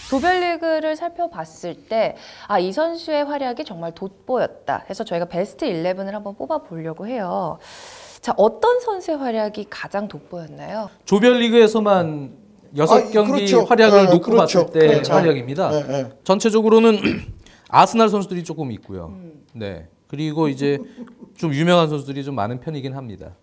조별리그를 살펴봤을 때 이 선수의 활약이 정말 돋보였다 해서 저희가 베스트 11을 한번 뽑아보려고 해요. 자, 어떤 선수의 활약이 가장 돋보였나요? 조별리그에서만 6경기 그렇죠. 활약을 놓고 그렇죠. 봤을 때 그렇죠. 활약입니다. 전체적으로는 아스날 선수들이 조금 있고요. 네. 그리고 이제 좀 유명한 선수들이 좀 많은 편이긴 합니다.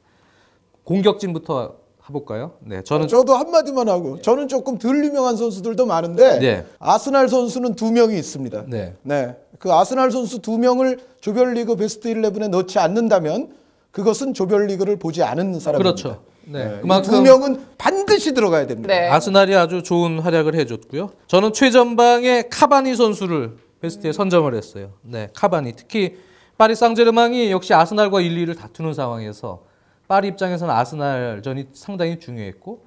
공격진부터 해볼까요? 네, 저도 한마디만 하고 저는 조금 덜 유명한 선수들도 많은데 네. 아스날 선수는 2명이 있습니다. 네. 네, 그 아스날 선수 2명을 조별리그 베스트 11에 넣지 않는다면 그것은 조별리그를 보지 않은 사람입니다. 그렇죠. 네, 네, 그만큼 2명은 반드시 들어가야 됩니다. 네. 아스날이 아주 좋은 활약을 해줬고요. 저는 최전방에 카바니 선수를 베스트에 선점을 했어요. 네, 카바니. 특히 파리 상제르맹이 역시 아스날과 1, 2를 다투는 상황에서 파리 입장에서는 아스날전이 상당히 중요했고,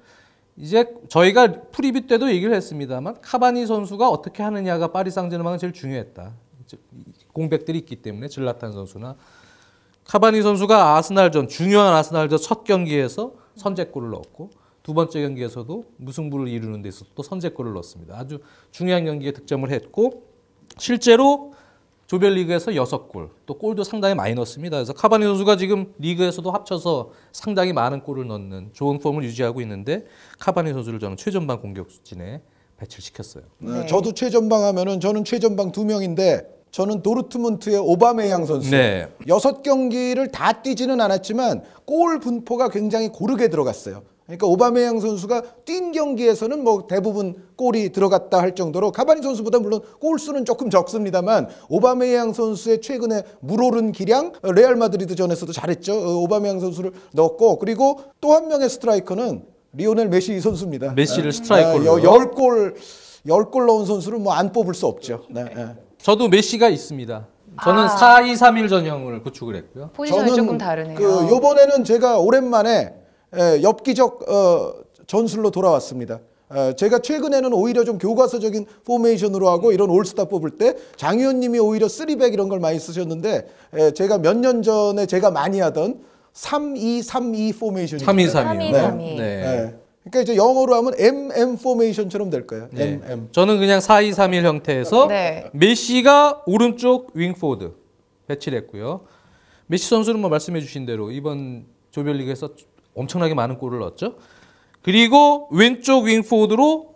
이제 저희가 프리뷰 때도 얘기를 했습니다만 카바니 선수가 어떻게 하느냐가 파리 상제르맹은 제일 중요했다. 공백들이 있기 때문에 질라탄 선수나 카바니 선수가 아스날전, 중요한 아스날전 첫 경기에서 선제골을 넣었고 두 번째 경기에서도 무승부를 이루는 데서 또 선제골을 넣었습니다. 아주 중요한 경기에 득점을 했고 실제로 조별리그에서 6골, 또 골도 상당히 많이 넣었습니다. 그래서 카바니 선수가 지금 리그에서도 합쳐서 상당히 많은 골을 넣는 좋은 폼을 유지하고 있는데 카바니 선수를 저는 최전방 공격진에 배치를 시켰어요. 네. 저도 최전방 하면은 저는 최전방 2명인데 저는 도르트문트의 오바메양 선수. 네. 6경기를 다 뛰지는 않았지만 골 분포가 굉장히 고르게 들어갔어요. 그러니까 오바메양 선수가 뛴 경기에서는 뭐 대부분 골이 들어갔다 할 정도로 카바니 선수보다 물론 골 수는 조금 적습니다만 오바메양 선수의 최근에 물오른 기량, 레알 마드리드전에서도 잘했죠. 오바메양 선수를 넣었고, 그리고 또 한 명의 스트라이커는 리오넬 메시 선수입니다. 메시를 스트라이커로 10골 넣은 선수를 뭐 안 뽑을 수 없죠. 네. 저도 메시가 있습니다. 저는 4-2-3-1 전형을 구축을 했고요. 포지션이 조금 다르네요. 요번에는 제가 오랜만에 엽기적 전술로 돌아왔습니다. 제가 최근에는 오히려 좀 교과서적인 포메이션으로 하고 이런 올스타 뽑을 때 장 의원님이 오히려 3백 이런 걸 많이 쓰셨는데 제가 몇 년 전에 제가 많이 하던 3-2-3-2 포메이션입니다. 3-2-3-2요. 3-2-3-2. 네. 그러니까 이제 영어로 하면 MM 포메이션처럼 될 거예요. 네. MM. 저는 그냥 4-2-3-1 형태에서 네. 메시가 오른쪽 윙포드 배치를 했고요. 메시 선수는 뭐 말씀해 주신 대로 이번 조별리그에서 엄청나게 많은 골을 넣었죠. 그리고 왼쪽 윙포드로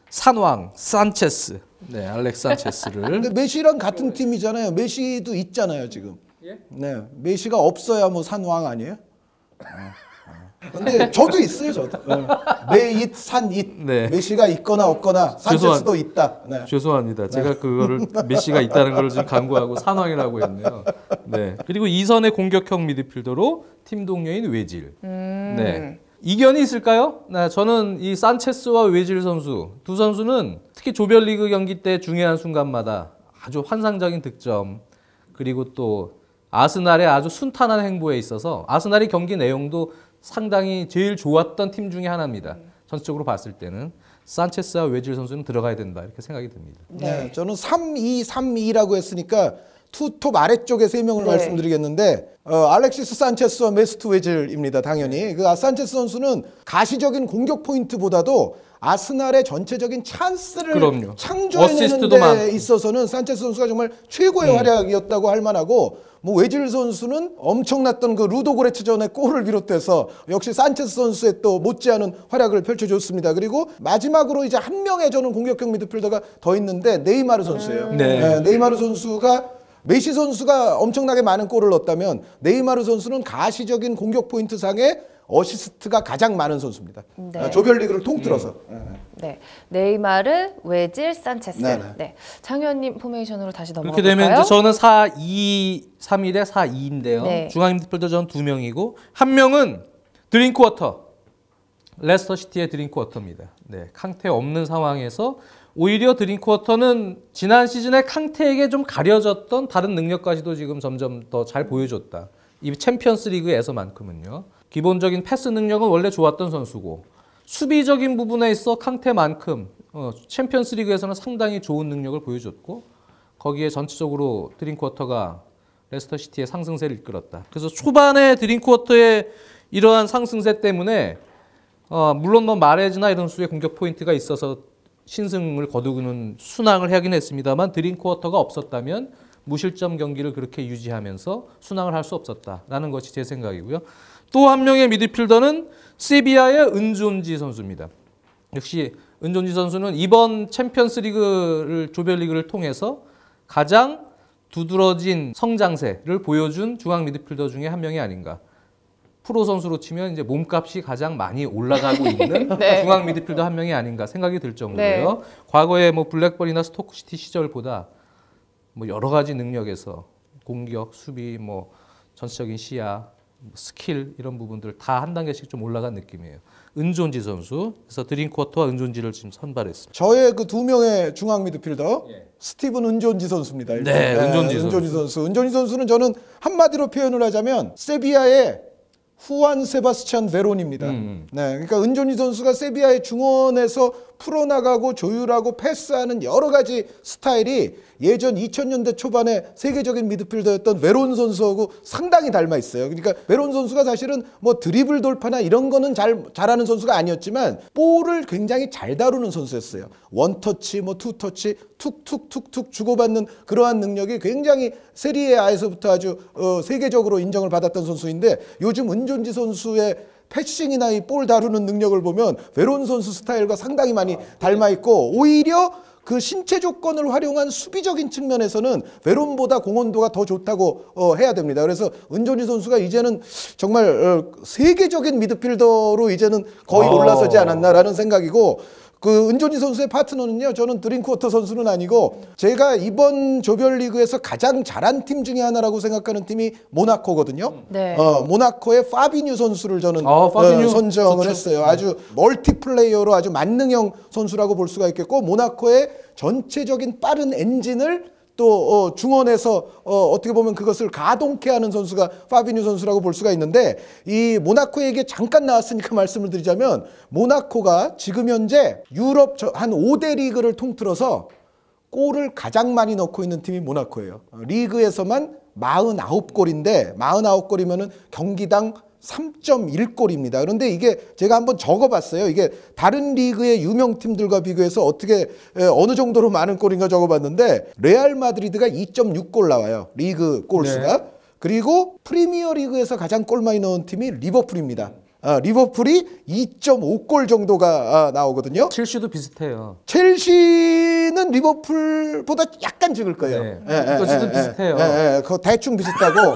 산왕, 산체스. 네, 알렉스 산체스를. 근데 메시랑 같은 팀이잖아요. 메시도 있잖아요, 지금. 네. 메시가 없어야 뭐 산왕 아니에요? 근데 저도 있어요, 저도. 메잇, 산잇. 네. 메시가 있거나 없거나 산체스도 있다. 네. 죄송합니다. 제가 그거를 메시가 있다는 걸 지금 간구하고 산왕이라고 했네요. 네. 그리고 이선의 공격형 미드필더로 팀 동료인 외질. 네. 이견이 있을까요? 네, 저는 이 산체스와 외질 선수 두 선수는 특히 조별리그 경기 때 중요한 순간마다 아주 환상적인 득점, 그리고 또 아스날의 아주 순탄한 행보에 있어서 아스날의 경기 내용도 상당히 제일 좋았던 팀 중에 하나입니다. 전체적으로 봤을 때는 산체스와 외질 선수는 들어가야 된다 이렇게 생각이 듭니다. 네. 저는 3-2-3-2라고 했으니까 투톱 아래쪽에 3명을 네. 말씀드리겠는데 알렉시스 산체스와 메스트 외질입니다. 당연히. 그 산체스 선수는 가시적인 공격 포인트보다도 아스날의 전체적인 찬스를 그럼요. 창조해내는 어시스트도 데 많고. 있어서는 산체스 선수가 정말 최고의 활약이었다고 할 만하고, 뭐 외질 선수는 엄청났던 그 루도 고레츠전의 골을 비롯해서 역시 산체스 선수의 또 못지않은 활약을 펼쳐줬습니다. 그리고 마지막으로 이제 한 명의 저는 공격형 미드필더가 더 있는데 네이마르 선수예요. 네. 네이마르 선수가 메시 선수가 엄청나게 많은 골을 넣었다면 네이마르 선수는 가시적인 공격 포인트 상에 어시스트가 가장 많은 선수입니다. 네. 조별리그를 통틀어서. 네. 네이마르, 외질, 산체스. 네네. 네. 장 의원님 포메이션으로 다시 넘어가 그렇게 볼까요? 되면 이제 저는 4-2-3-1에 4-2인데요. 네. 중앙 미드필더 저는 2명이고 한 명은 드링크워터. 레스터 시티의 드링크워터입니다. 네, 캉테 없는 상황에서 오히려 드링크워터는 지난 시즌에 캉테에게 좀 가려졌던 다른 능력까지도 지금 점점 더 잘 보여줬다. 이 챔피언스 리그에서만큼은요. 기본적인 패스 능력은 원래 좋았던 선수고 수비적인 부분에 있어 캉테만큼 챔피언스 리그에서는 상당히 좋은 능력을 보여줬고 거기에 전체적으로 드링크워터가 레스터 시티의 상승세를 이끌었다. 그래서 초반에 드링크워터의 이러한 상승세 때문에 물론 뭐 마레즈나 이런 수의 공격 포인트가 있어서 신승을 거두는 순항을 하긴 했습니다만 드림쿼터가 없었다면 무실점 경기를 그렇게 유지하면서 순항을 할 수 없었다라는 것이 제 생각이고요. 또 한 명의 미드필더는 세비야의 은존지 선수입니다. 역시 은존지 선수는 이번 챔피언스리그를 조별리그를 통해서 가장 두드러진 성장세를 보여준 중앙 미드필더 중에 한 명이 아닌가. 프로 선수로 치면 이제 몸값이 가장 많이 올라가고 있는 네. 중앙 미드필더 한 명이 아닌가 생각이 들 정도예요. 네. 과거에 뭐 블랙번이나 스토크시티 시절보다 뭐 여러 가지 능력에서 공격, 수비, 뭐 전체적인 시야, 스킬 이런 부분들 다 한 단계씩 좀 올라간 느낌이에요. 은존지 선수. 그래서 드림쿼터와 은존지를 지금 선발했습니다. 저의 그 두 명의 중앙 미드필더 스티븐 은존지 선수입니다. 네, 은존지 선수. 은존지 선수는 저는 한마디로 표현을 하자면 세비야의 후안 세바스찬 베론입니다. 네, 그러니까 은존지 선수가 세비야의 중원에서 풀어나가고 조율하고 패스하는 여러 가지 스타일이 예전 2000년대 초반에 세계적인 미드필더였던 베론 선수하고 상당히 닮아 있어요. 그러니까 베론 선수가 사실은 뭐 드리블 돌파나 이런 거는 잘하는 선수가 아니었지만 볼을 굉장히 잘 다루는 선수였어요. 원터치, 뭐 투터치, 툭툭툭툭 주고받는 그러한 능력이 굉장히 세리에 A에서부터 아주 세계적으로 인정을 받았던 선수인데 요즘 은존지 선수의 패싱이나 이 볼 다루는 능력을 보면 베론 선수 스타일과 상당히 많이 닮아 있고 오히려 그 신체 조건을 활용한 수비적인 측면에서는 베론보다 공헌도가 더 좋다고 해야 됩니다. 그래서 은존지 선수가 이제는 정말 세계적인 미드필더로 이제는 거의 올라서지 않았나라는 생각이고 그 은존지 선수의 파트너는요. 저는 드림쿼터 선수는 아니고 제가 이번 조별리그에서 가장 잘한 팀 중에 하나라고 생각하는 팀이 모나코거든요. 네. 모나코의 파비뉴 선수를 저는 파비뉴 선정을 좋죠. 했어요. 아주 멀티플레이어로 아주 만능형 선수라고 볼 수가 있겠고 모나코의 전체적인 빠른 엔진을 또 중원에서 어떻게 보면 그것을 가동케 하는 선수가 파비뉴 선수라고 볼 수가 있는데 이 모나코 얘기 잠깐 나왔으니까 말씀을 드리자면 모나코가 지금 현재 유럽 한 5대 리그를 통틀어서 골을 가장 많이 넣고 있는 팀이 모나코예요. 리그에서만 49골인데 49골이면은 경기당 3.1골입니다. 그런데 이게 제가 한번 적어봤어요. 이게 다른 리그의 유명 팀들과 비교해서 어떻게 어느 정도로 많은 골인가 적어봤는데 레알 마드리드가 2.6골 나와요. 리그 골수가. 네. 그리고 프리미어 리그에서 가장 골 많이 넣은 팀이 리버풀입니다. 리버풀이 2.5골 정도가 나오거든요. 첼시도 비슷해요. 첼시는 리버풀보다 약간 적을 거예요. 네. 어쨌든 비슷해요. 그거 대충 비슷하고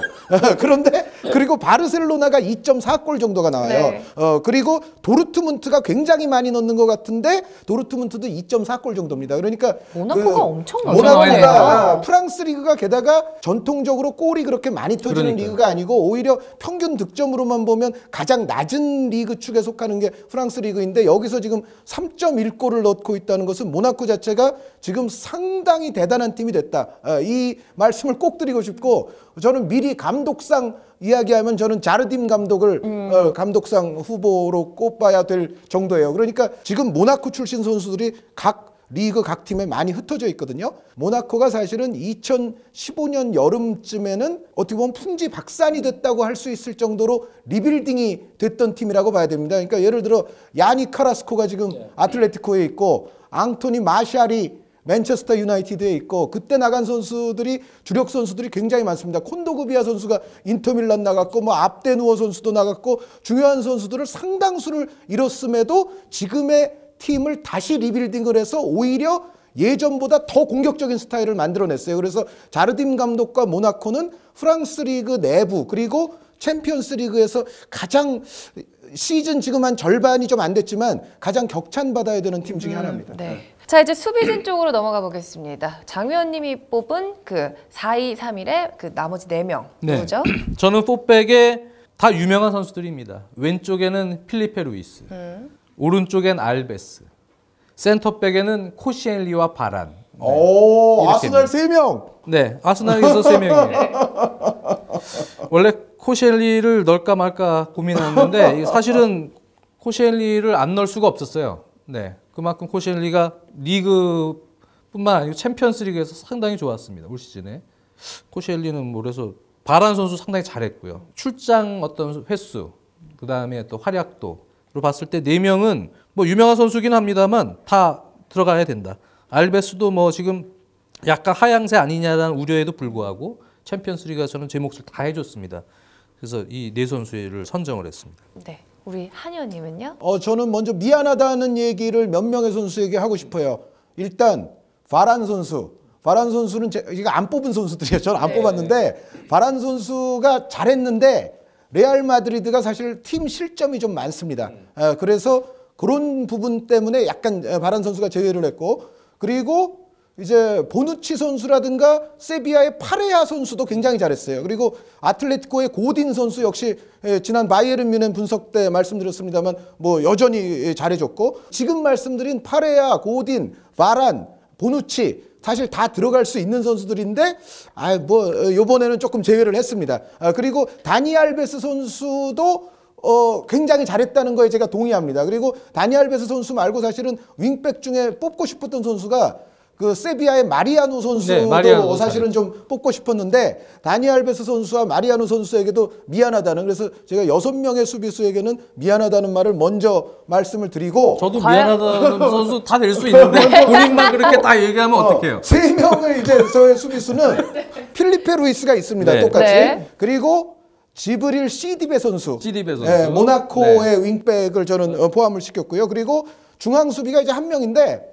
그런데 그리고 바르셀로나가 2.4골 정도가 나와요. 네. 그리고 도르트문트가 굉장히 많이 넣는 것 같은데 도르트문트도 2.4골 정도입니다. 그러니까 모나코가 엄청 모나코가 프랑스 리그가 게다가 전통적으로 골이 그렇게 많이 터지는 그러니까요. 리그가 아니고 오히려 평균 득점으로만 보면 가장 낮은 리그 축에 속하는 게 프랑스 리그인데 여기서 지금 3.1골을 넣고 있다는 것은 모나코 자체가 지금 상당히 대단한 팀이 됐다. 이 말씀을 꼭 드리고 싶고 저는 미리 감독상 이야기하면 저는 자르딤 감독을 감독상 후보로 꼽아야 될 정도예요. 그러니까 지금 모나코 출신 선수들이 각 리그 각 팀에 많이 흩어져 있거든요. 모나코가 사실은 2015년 여름쯤에는 어떻게 보면 풍지박산이 됐다고 할 수 있을 정도로 리빌딩이 됐던 팀이라고 봐야 됩니다. 그러니까 예를 들어 야니 카라스코가 지금 아틀레티코에 있고 앙토니 마샬이 맨체스터 유나이티드에 있고 그때 나간 선수들이 주력 선수들이 굉장히 많습니다. 콘도그비아 선수가 인터밀란 나갔고 뭐 압데누어 선수도 나갔고 중요한 선수들을 상당수를 잃었음에도 지금의 팀을 다시 리빌딩을 해서 오히려 예전보다 더 공격적인 스타일을 만들어냈어요. 그래서 자르딤 감독과 모나코는 프랑스 리그 내부 그리고 챔피언스 리그에서 가장 시즌 지금 한 절반이 좀 안 됐지만 가장 격찬받아야 되는 팀 중에 하나입니다. 네. 자 이제 수비진 쪽으로 넘어가 보겠습니다. 장 위원님이 뽑은 그 4-2-3-1의 그 나머지 4명 누구죠? 저는 포백에 다 유명한 선수들입니다. 왼쪽에는 필리페 루이스, 오른쪽엔 알베스, 센터백에는 코시엘리와 바란. 오, 아스날 3명. 네, 아스날에서 3명이에요. 원래 코시엘리를 넣을까 말까 고민했는데 사실은 코시엘리를 안 넣을 수가 없었어요. 네, 그만큼 코시엘리가 리그뿐만 아니고 챔피언스 리그에서 상당히 좋았습니다. 올 시즌에. 코시엘리는 뭐 그래서 바란 선수 상당히 잘했고요. 출장 어떤 횟수, 그 다음에 또 활약도로 봤을 때 4명은 뭐 유명한 선수긴 합니다만 다 들어가야 된다. 알베스도 뭐 지금 약간 하향세 아니냐라는 우려에도 불구하고 챔피언스리그가 저는 제 몫을 다 해줬습니다. 그래서 이 네 선수를 선정을 했습니다. 네. 우리 한의원님은요? 저는 먼저 미안하다는 얘기를 몇 명의 선수에게 하고 싶어요. 일단 바란 선수. 바란 선수는 제가 안 뽑은 선수들이에요. 저는 안 뽑았는데 바란 선수가 잘했는데 레알 마드리드가 사실 팀 실점이 좀 많습니다. 그래서 그런 부분 때문에 약간 바란 선수가 제외를 했고, 그리고 이제 보누치 선수라든가 세비야의 파레아 선수도 굉장히 잘했어요. 그리고 아틀레티코의 고딘 선수 역시 지난 바이에른 뮌헨 분석 때 말씀드렸습니다만 뭐 여전히 잘해줬고, 지금 말씀드린 파레아, 고딘, 바란, 보누치 사실 다 들어갈 수 있는 선수들인데 요번에는 조금 제외를 했습니다. 그리고 다니 알베스 선수도 굉장히 잘했다는 거에 제가 동의합니다. 그리고 다니 알베스 선수 말고 사실은 윙백 중에 뽑고 싶었던 선수가 그 세비야의 마리아노 선수도 네, 마리아노 사실은 좀 뽑고 싶었는데 다니 알베스 선수와 마리아노 선수에게도 미안하다는, 그래서 제가 6명의 수비수에게는 미안하다는 말을 먼저 말씀을 드리고, 저도 미안하다는 선수 다 될 수 있는데 본인만 그렇게 딱 얘기하면 어떡해요? 3명의 이제 저의 수비수는 필리페 루이스가 있습니다. 네. 똑같이. 네. 그리고 지브릴 시디베 선수. 시디베 선수. 네, 모나코의 윙백을 저는 포함을 시켰고요. 그리고 중앙 수비가 이제 한 명인데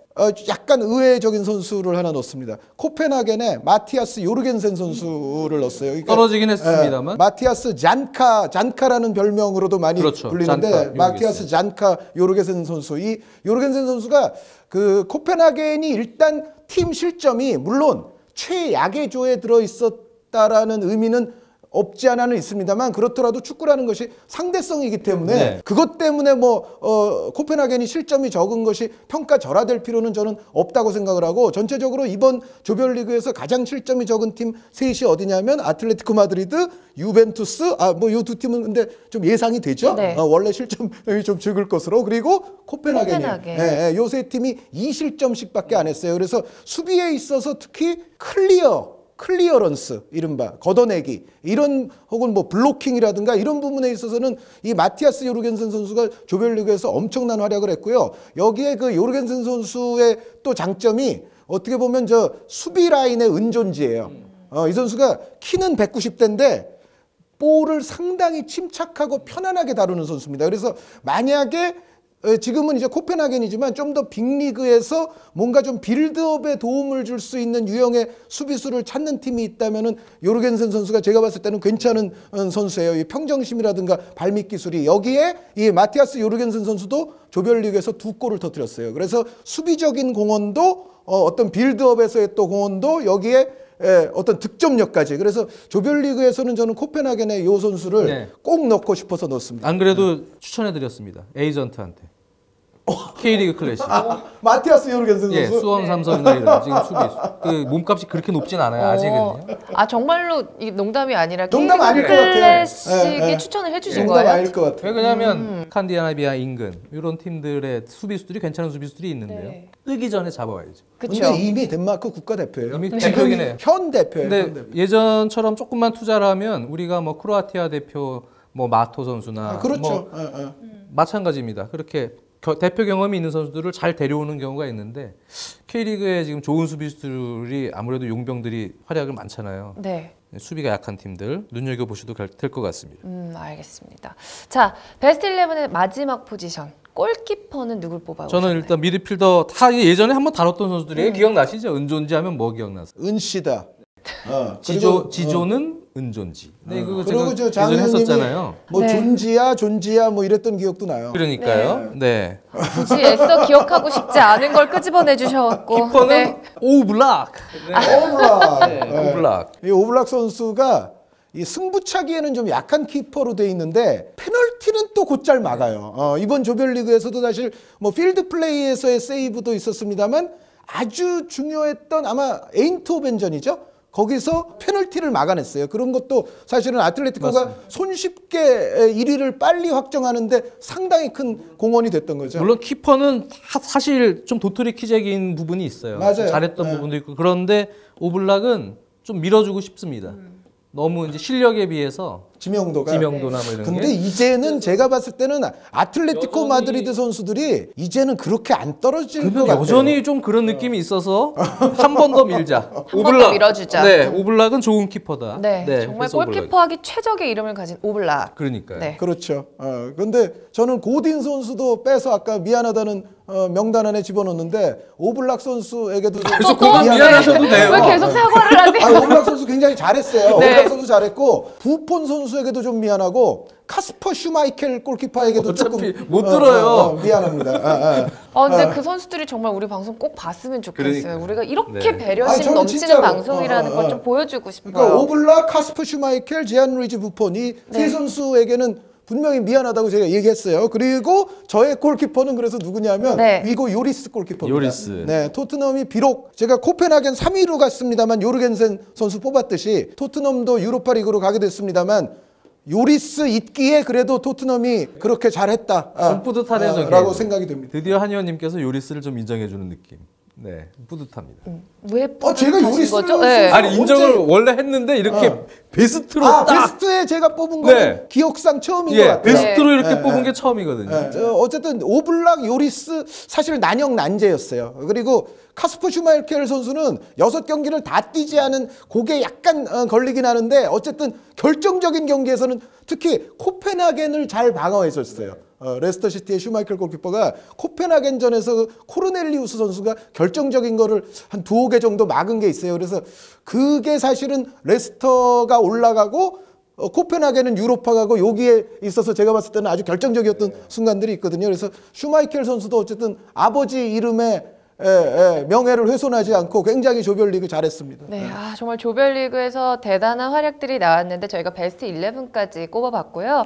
약간 의외적인 선수를 하나 넣었습니다. 코펜하겐에 마티아스 요르겐센 선수를 넣었어요. 그러니까, 떨어지긴 했습니다만. 마티아스 잔카라는 별명으로도 많이 그렇죠. 불리는데 잔카, 마티아스 잔카 요르겐센 선수. 이 요르겐센 선수가 그 코펜하겐이 일단 팀 실점이 물론 최약의 조에 들어 있었다라는 의미는 없지 않아는 있습니다만, 그렇더라도 축구라는 것이 상대성이기 때문에 네. 그것 때문에 코펜하겐이 실점이 적은 것이 평가절하될 필요는 저는 없다고 생각을 하고, 전체적으로 이번 조별리그에서 가장 실점이 적은 팀 셋이 어디냐면 아틀레티코 마드리드, 유벤투스, 이 두 팀은 근데 좀 예상이 되죠. 네. 원래 실점이 좀 적을 것으로. 그리고 코펜하겐이에요. 코펜하겐. 요 세 팀이 2실점씩밖에 안 했어요. 그래서 수비에 있어서 특히 클리어런스, 이른바 걷어내기, 이런 혹은 뭐 블로킹이라든가 이런 부분에 있어서는 이 마티아스 요르겐센 선수가 조별리그에서 엄청난 활약을 했고요. 여기에 그 요르겐센 선수의 또 장점이 어떻게 보면 저 수비 라인의 은존지예요. 이 선수가 키는 190대인데 볼을 상당히 침착하고 편안하게 다루는 선수입니다. 그래서 만약에 지금은 이제 코펜하겐이지만 좀 더 빅리그에서 뭔가 좀 빌드업에 도움을 줄 수 있는 유형의 수비수를 찾는 팀이 있다면은 요르겐센 선수가 제가 봤을 때는 괜찮은 선수예요. 이 평정심이라든가 발밑 기술이. 여기에 이 마티아스 요르겐센 선수도 조별리그에서 2골을 터뜨렸어요. 그래서 수비적인 공헌도 어떤 빌드업에서의 또 공헌도 여기에 어떤 득점력까지. 그래서 조별리그에서는 저는 코펜하겐의 요 선수를 네. 꼭 넣고 싶어서 넣었습니다. 안 그래도 추천해드렸습니다. 에이전트한테. K리그 클래식. 마티아스 요르겐센 예, 선수. 수원 삼성이나 이런 지금 수비수. 그 몸값이 그렇게 높진 않아요. 아직은요. 정말로 이 농담이 아니라 농담 아닐 것 같아요. 클래식에 추천을 해주신 농담 거예요? 아닐 것 같아요. 왜 그러냐면 칸디아나비아 인근 이런 팀들의 수비수들이 괜찮은 수비수들이 있는데요. 네. 뜨기 전에 잡아와야죠. 그렇죠. 근데 이미 덴마크 국가대표예요. 이미 지금 대표긴 해요. 현 대표예요. 현 근데 대표. 예전처럼 조금만 투자를 하면 우리가 뭐 크로아티아 대표 뭐 마토 선수나 그렇죠. 뭐 마찬가지입니다. 그렇게 대표 경험이 있는 선수들을 잘 데려오는 경우가 있는데 K리그에 지금 좋은 수비수들이 아무래도 용병들이 활약을 많잖아요. 네. 수비가 약한 팀들 눈여겨보셔도 될 것 같습니다. 알겠습니다. 자, 베스트 11의 마지막 포지션. 골키퍼는 누굴 뽑아오셨나요? 저는 일단 미드필더 다 예전에 한번 다뤘던 선수들이에요. 기억나시죠? 은존지 하면 뭐 기억나세요? 은시다. 지조는 은존지. 네, 그거 그리고 제가 저 예전에 장현님이 했었잖아요. 뭐 네. 존지야 뭐 이랬던 기억도 나요. 그러니까요. 네. 굳이 애써 기억하고 싶지 않은 걸 끄집어내 주셔갖고. 키퍼는 네. 오블락. 오블락. 네, 오블락. 이 오블락 선수가 이 승부차기에는 좀 약한 키퍼로 돼 있는데 페널티는 또 곧잘 막아요. 이번 조별리그에서도 사실 뭐 필드 플레이에서의 세이브도 있었습니다만 아주 중요했던 아마 에인트호벤전이죠. 거기서 페널티를 막아냈어요. 그런 것도 사실은 아틀레티코가 맞습니다. 손쉽게 1위를 빨리 확정하는데 상당히 큰 공헌이 됐던 거죠. 물론 키퍼는 사실 좀 도토리키적인 부분이 있어요. 맞아요. 잘했던 부분도 있고 그런데 오블락은 좀 밀어주고 싶습니다. 너무 이제 실력에 비해서 지명도가. 지명도나 뭐 이런 근데 게. 이제는 제가 봤을 때는 아틀레티코 여전히- 마드리드 선수들이 이제는 그렇게 안 떨어질 것 근데 같아요. 여전히 좀 그런 느낌이 있어서 한 번 더 밀자. 번 더 밀어주자. 네, 오블락은 좋은 키퍼다. 네, 정말 그래서 오블락. 골키퍼하기 최적의 이름을 가진 오블락. 그러니까요. 네. 그렇죠. 근데 저는 고딘 선수도 빼서 아까 미안하다는 명단 안에 집어넣는데 오블락 선수에게도 좀 그래서 그건 미안하셔도 돼요. 왜 계속 사과를 하세요? 오블락 선수 굉장히 잘했어요. 네. 오블락 선수 잘했고 부폰 선수에게도 좀 미안하고 카스퍼 슈마이켈 골키퍼에게도 어차피 조금 못 들어요. 미안합니다. 근데 그 선수들이 정말 우리 방송 꼭 봤으면 좋겠어요. 그러니까요. 우리가 이렇게 네. 배려심 아니, 저는 넘치는 진짜로, 방송이라는 걸 좀 보여주고 싶어요. 그러니까 오블락, 카스퍼 슈마이켈, 제안 루이즈 부폰 이 세 네. 선수에게는 분명히 미안하다고 제가 얘기했어요. 그리고 저의 골키퍼는 그래서 누구냐면 네. 위고 요리스 골키퍼입니다. 요리스. 네, 토트넘이 비록 제가 코펜하겐 3위로 갔습니다만 요르겐센 선수 뽑았듯이 토트넘도 유로파리그로 가게 됐습니다만 요리스 있기에 그래도 토트넘이 그렇게 잘했다. 좀 뿌듯하네요, 저게. 라고 생각이 됩니다. 드디어 한 의원님께서 요리스를 좀 인정해주는 느낌. 네, 뿌듯합니다. 왜 제가 뿌듯하신 요리스를 거죠? 네. 아니 언제- 인정을 원래 했는데 이렇게 베스트로 딱. 베스트에 제가 뽑은 거는 네. 기억상 처음인 것 예, 같아요. 베스트로 이렇게 네, 뽑은 네. 게 처음이거든요. 어쨌든 오블락, 요리스 사실 난영 난제였어요. 그리고 카스퍼 슈마이켈 선수는 6경기를 다 뛰지 않은 그게 약간 걸리긴 하는데 어쨌든 결정적인 경기에서는 특히 코펜하겐을 잘 방어했었어요. 레스터 시티의 슈마이켈 골키퍼가 코펜하겐전에서 코르넬리우스 선수가 결정적인 거를 한 2개 정도 막은 게 있어요. 그래서 그게 사실은 레스터가 올라가고 코펜하겐은 유로파 가고 여기에 있어서 제가 봤을 때는 아주 결정적이었던 순간들이 있거든요. 그래서 슈마이켈 선수도 어쨌든 아버지 이름에 명예를 훼손하지 않고 굉장히 조별리그 잘했습니다. 네, 정말 조별리그에서 대단한 활약들이 나왔는데 저희가 베스트 11까지 꼽아봤고요.